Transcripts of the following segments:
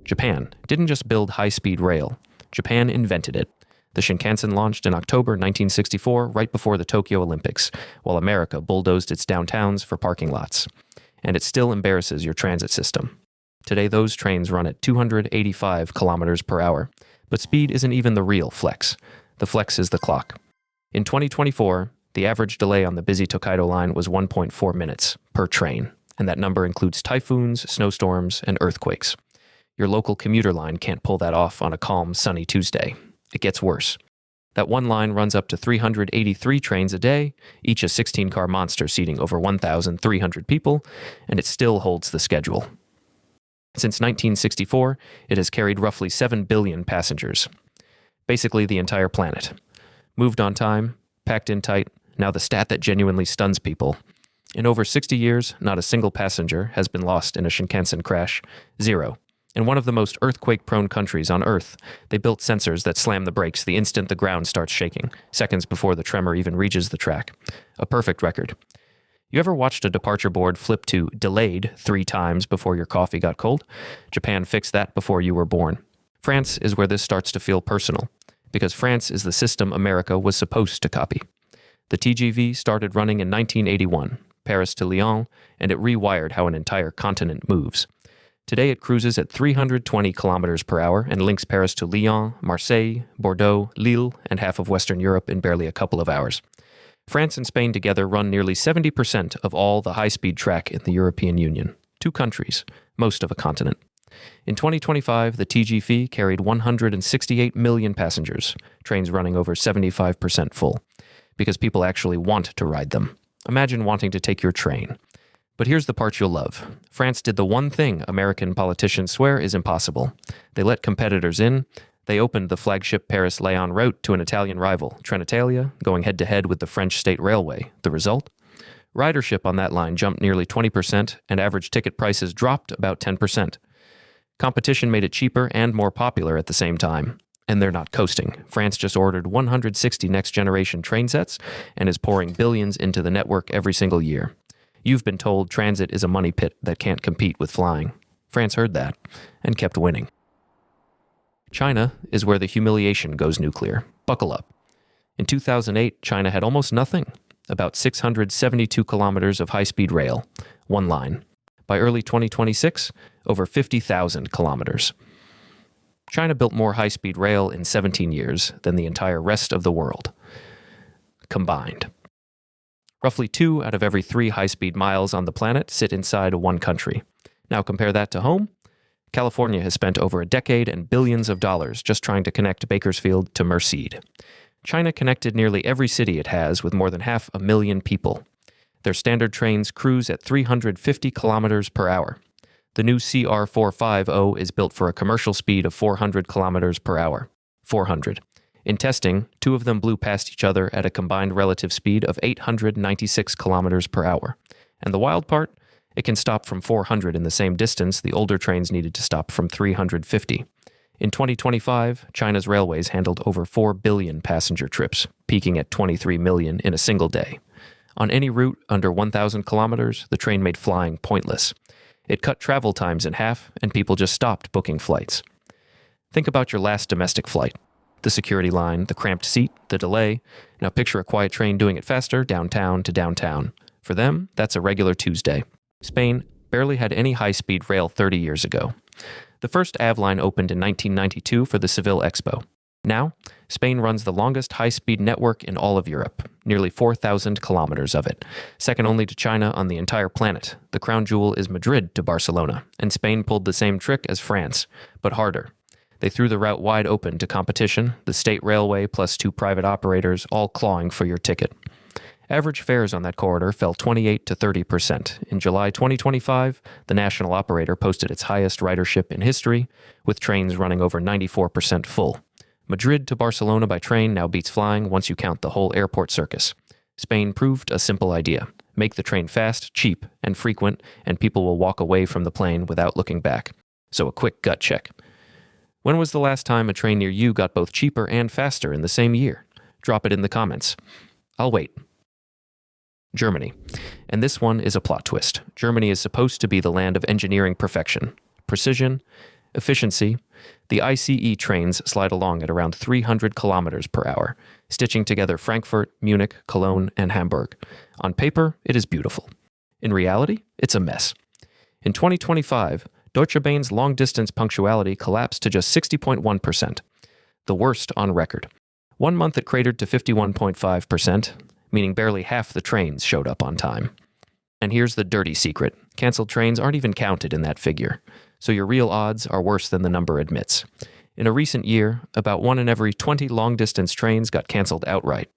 Japan didn't just build high-speed rail. Japan invented it. The Shinkansen launched in October 1964, right before the Tokyo Olympics, while America bulldozed its downtowns for parking lots. And it still embarrasses your transit system. Today, those trains run at 285 kilometers per hour. But speed isn't even the real flex. The flex is the clock. In 2024, the average delay on the busy Tokaido line was 1.4 minutes per train, and that number includes typhoons, snowstorms, and earthquakes. Your local commuter line can't pull that off on a calm, sunny Tuesday. It gets worse. That one line runs up to 383 trains a day, each a 16-car monster seating over 1,300 people, and it still holds the schedule. Since 1964, it has carried roughly 7 billion passengers. Basically the entire planet. Moved on time, packed in tight, now the stat that genuinely stuns people. In over 60 years, not a single passenger has been lost in a Shinkansen crash. 0. In one of the most earthquake-prone countries on Earth, they built sensors that slam the brakes the instant the ground starts shaking, seconds before the tremor even reaches the track. A perfect record. You ever watched a departure board flip to delayed 3 times before your coffee got cold? Japan fixed that before you were born. France is where this starts to feel personal, because France is the system America was supposed to copy. The TGV started running in 1981, Paris to Lyon, and it rewired how an entire continent moves. Today it cruises at 320 kilometers per hour and links Paris to Lyon, Marseille, Bordeaux, Lille, and half of Western Europe in barely a couple of hours. France and Spain together run nearly 70% of all the high-speed track in the European Union. 2 countries, most of a continent. In 2025, the TGV carried 168 million passengers, trains running over 75% full, because people actually want to ride them. Imagine wanting to take your train. But here's the part you'll love. France did the one thing American politicians swear is impossible. They let competitors in. They opened the flagship Paris-Lyon route to an Italian rival, Trenitalia, going head-to-head with the French state railway. The result? Ridership on that line jumped nearly 20%, and average ticket prices dropped about 10%. Competition made it cheaper and more popular at the same time. And they're not coasting. France just ordered 160 next-generation train sets and is pouring billions into the network every single year. You've been told transit is a money pit that can't compete with flying. France heard that and kept winning. China is where the humiliation goes nuclear. Buckle up. In 2008, China had almost nothing, about 672 kilometers of high-speed rail, one line. By early 2026, over 50,000 kilometers. China built more high-speed rail in 17 years than the entire rest of the world, combined. Roughly 2 out of every 3 high-speed miles on the planet sit inside one country. Now compare that to home. California has spent over a decade and billions of dollars just trying to connect Bakersfield to Merced. China connected nearly every city it has with more than 500,000 people. Their standard trains cruise at 350 kilometers per hour. The new CR450 is built for a commercial speed of 400 kilometers per hour. 400. In testing, 2 of them blew past each other at a combined relative speed of 896 kilometers per hour. And the wild part? It can stop from 400 in the same distance the older trains needed to stop from 350. In 2025, China's railways handled over 4 billion passenger trips, peaking at 23 million in a single day. On any route under 1,000 kilometers, the train made flying pointless. It cut travel times in half, and people just stopped booking flights. Think about your last domestic flight. The security line, the cramped seat, the delay. Now picture a quiet train doing it faster, downtown to downtown. For them, that's a regular Tuesday. Spain barely had any high-speed rail 30 years ago. The first AV line opened in 1992 for the Seville Expo. Now, Spain runs the longest high-speed network in all of Europe, nearly 4,000 kilometers of it, second only to China on the entire planet. The crown jewel is Madrid to Barcelona, and Spain pulled the same trick as France, but harder. They threw the route wide open to competition, the state railway plus 2 private operators all clawing for your ticket. Average fares on that corridor fell 28 to 30%. In July 2025, the national operator posted its highest ridership in history, with trains running over 94% full. Madrid to Barcelona by train now beats flying once you count the whole airport circus. Spain proved a simple idea. Make the train fast, cheap, and frequent, and people will walk away from the plane without looking back. So a quick gut check. When was the last time a train near you got both cheaper and faster in the same year? Drop it in the comments. I'll wait. Germany. And this one is a plot twist. Germany is supposed to be the land of engineering perfection, precision, Efficiency. The ICE trains slide along at around 300 kilometers per hour, stitching together Frankfurt, Munich, Cologne, and Hamburg. On paper, it is beautiful. In reality, it's a mess. In 2025, Deutsche Bahn's long-distance punctuality collapsed to just 60.1%, the worst on record. 1 month it cratered to 51.5%, meaning barely half the trains showed up on time. And here's the dirty secret. Canceled trains aren't even counted in that figure, so your real odds are worse than the number admits. In a recent year, about 1 in every 20 long-distance trains got canceled outright.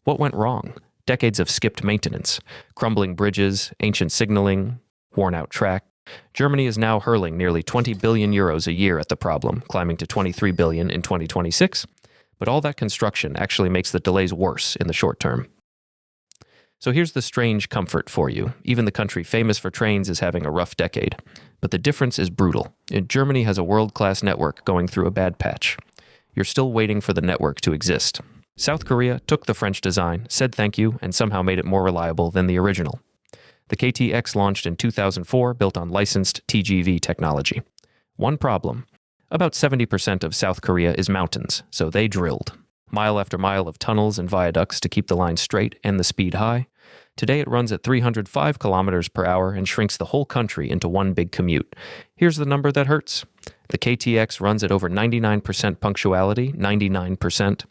What went wrong? Decades of skipped maintenance, crumbling bridges, ancient signaling, worn-out track. Germany is now hurling nearly 20 billion euros a year at the problem, climbing to 23 billion in 2026. But all that construction actually makes the delays worse in the short term. So here's the strange comfort for you. Even the country famous for trains is having a rough decade. But the difference is brutal. Germany has a world-class network going through a bad patch. You're still waiting for the network to exist. South Korea took the French design, said thank you, and somehow made it more reliable than the original. The KTX launched in 2004, built on licensed TGV technology. One problem. About 70% of South Korea is mountains, so they drilled. Mile after mile of tunnels and viaducts to keep the line straight and the speed high. Today it runs at 305 kilometers per hour and shrinks the whole country into one big commute. Here's the number that hurts. The KTX runs at over 99% punctuality, 99%.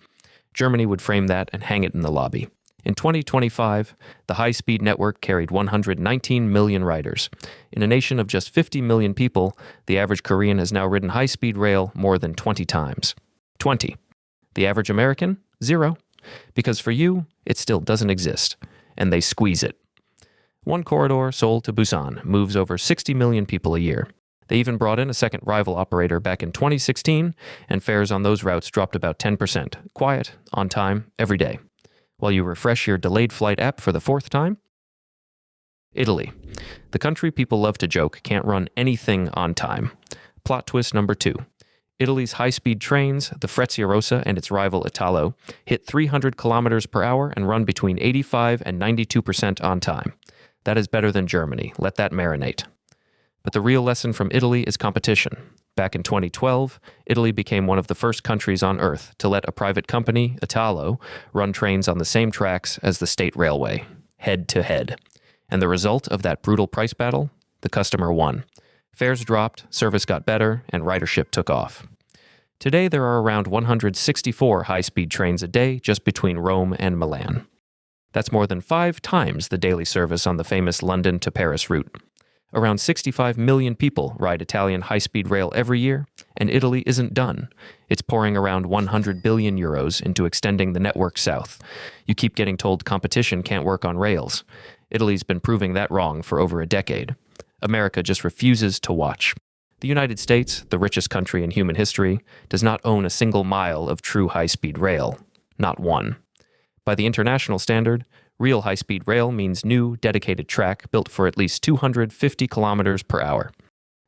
Germany would frame that and hang it in the lobby. In 2025, the high-speed network carried 119 million riders. In a nation of just 50 million people, the average Korean has now ridden high-speed rail more than 20 times. 20. The average American? 0. Because for you, it still doesn't exist. And they squeeze it. One corridor, Seoul to Busan, moves over 60 million people a year. They even brought in a second rival operator back in 2016, and fares on those routes dropped about 10%. Quiet, on time, every day. While you refresh your delayed flight app for the 4th time? Italy. The country people love to joke can't run anything on time. Plot twist number 2. Italy's high-speed trains, the Frecciarossa and its rival Italo, hit 300 kilometers per hour and run between 85 and 92% on time. That is better than Germany. Let that marinate. But the real lesson from Italy is competition. Back in 2012, Italy became one of the first countries on Earth to let a private company, Italo, run trains on the same tracks as the state railway, head to head. And the result of that brutal price battle? The customer won. Fares dropped, service got better, and ridership took off. Today, there are around 164 high-speed trains a day just between Rome and Milan. That's more than 5 times the daily service on the famous London to Paris route. Around 65 million people ride Italian high-speed rail every year, and Italy isn't done. It's pouring around 100 billion euros into extending the network south. You keep getting told competition can't work on rails. Italy's been proving that wrong for over a decade. America just refuses to watch. The United States, the richest country in human history, does not own a single mile of true high-speed rail. Not one. By the international standard, real high-speed rail means new, dedicated track built for at least 250 kilometers per hour.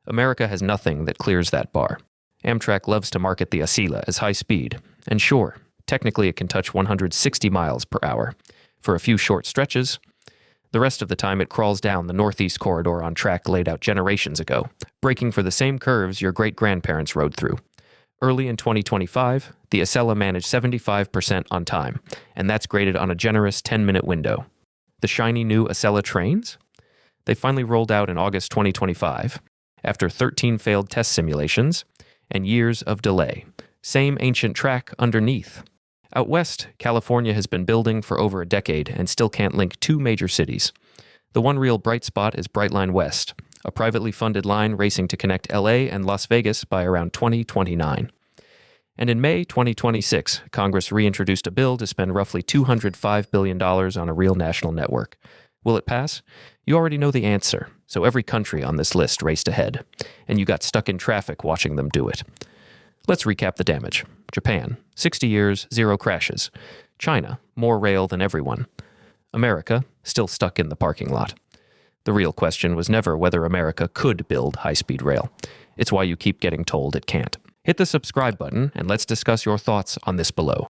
America has nothing that clears that bar. Amtrak loves to market the Asila as high speed, and sure, technically it can touch 160 miles per hour. For a few short stretches, the rest of the time it crawls down the northeast corridor on track laid out generations ago, braking for the same curves your great-grandparents rode through. Early in 2025, the Asila managed 75% on time, and that's graded on a generous 10-minute window. The shiny new Asila trains? They finally rolled out in August 2025, after 13 failed test simulations and years of delay. Same ancient track underneath. Out west, California has been building for over a decade and still can't link 2 major cities. The one real bright spot is Brightline West, a privately funded line racing to connect LA and Las Vegas by around 2029. And in May 2026, Congress reintroduced a bill to spend roughly $205 billion on a real national network. Will it pass? You already know the answer, so every country on this list raced ahead, and you got stuck in traffic watching them do it. Let's recap the damage. Japan, 60 years, 0 crashes. China, more rail than everyone. America, still stuck in the parking lot. The real question was never whether America could build high-speed rail. It's why you keep getting told it can't. Hit the subscribe button and let's discuss your thoughts on this below.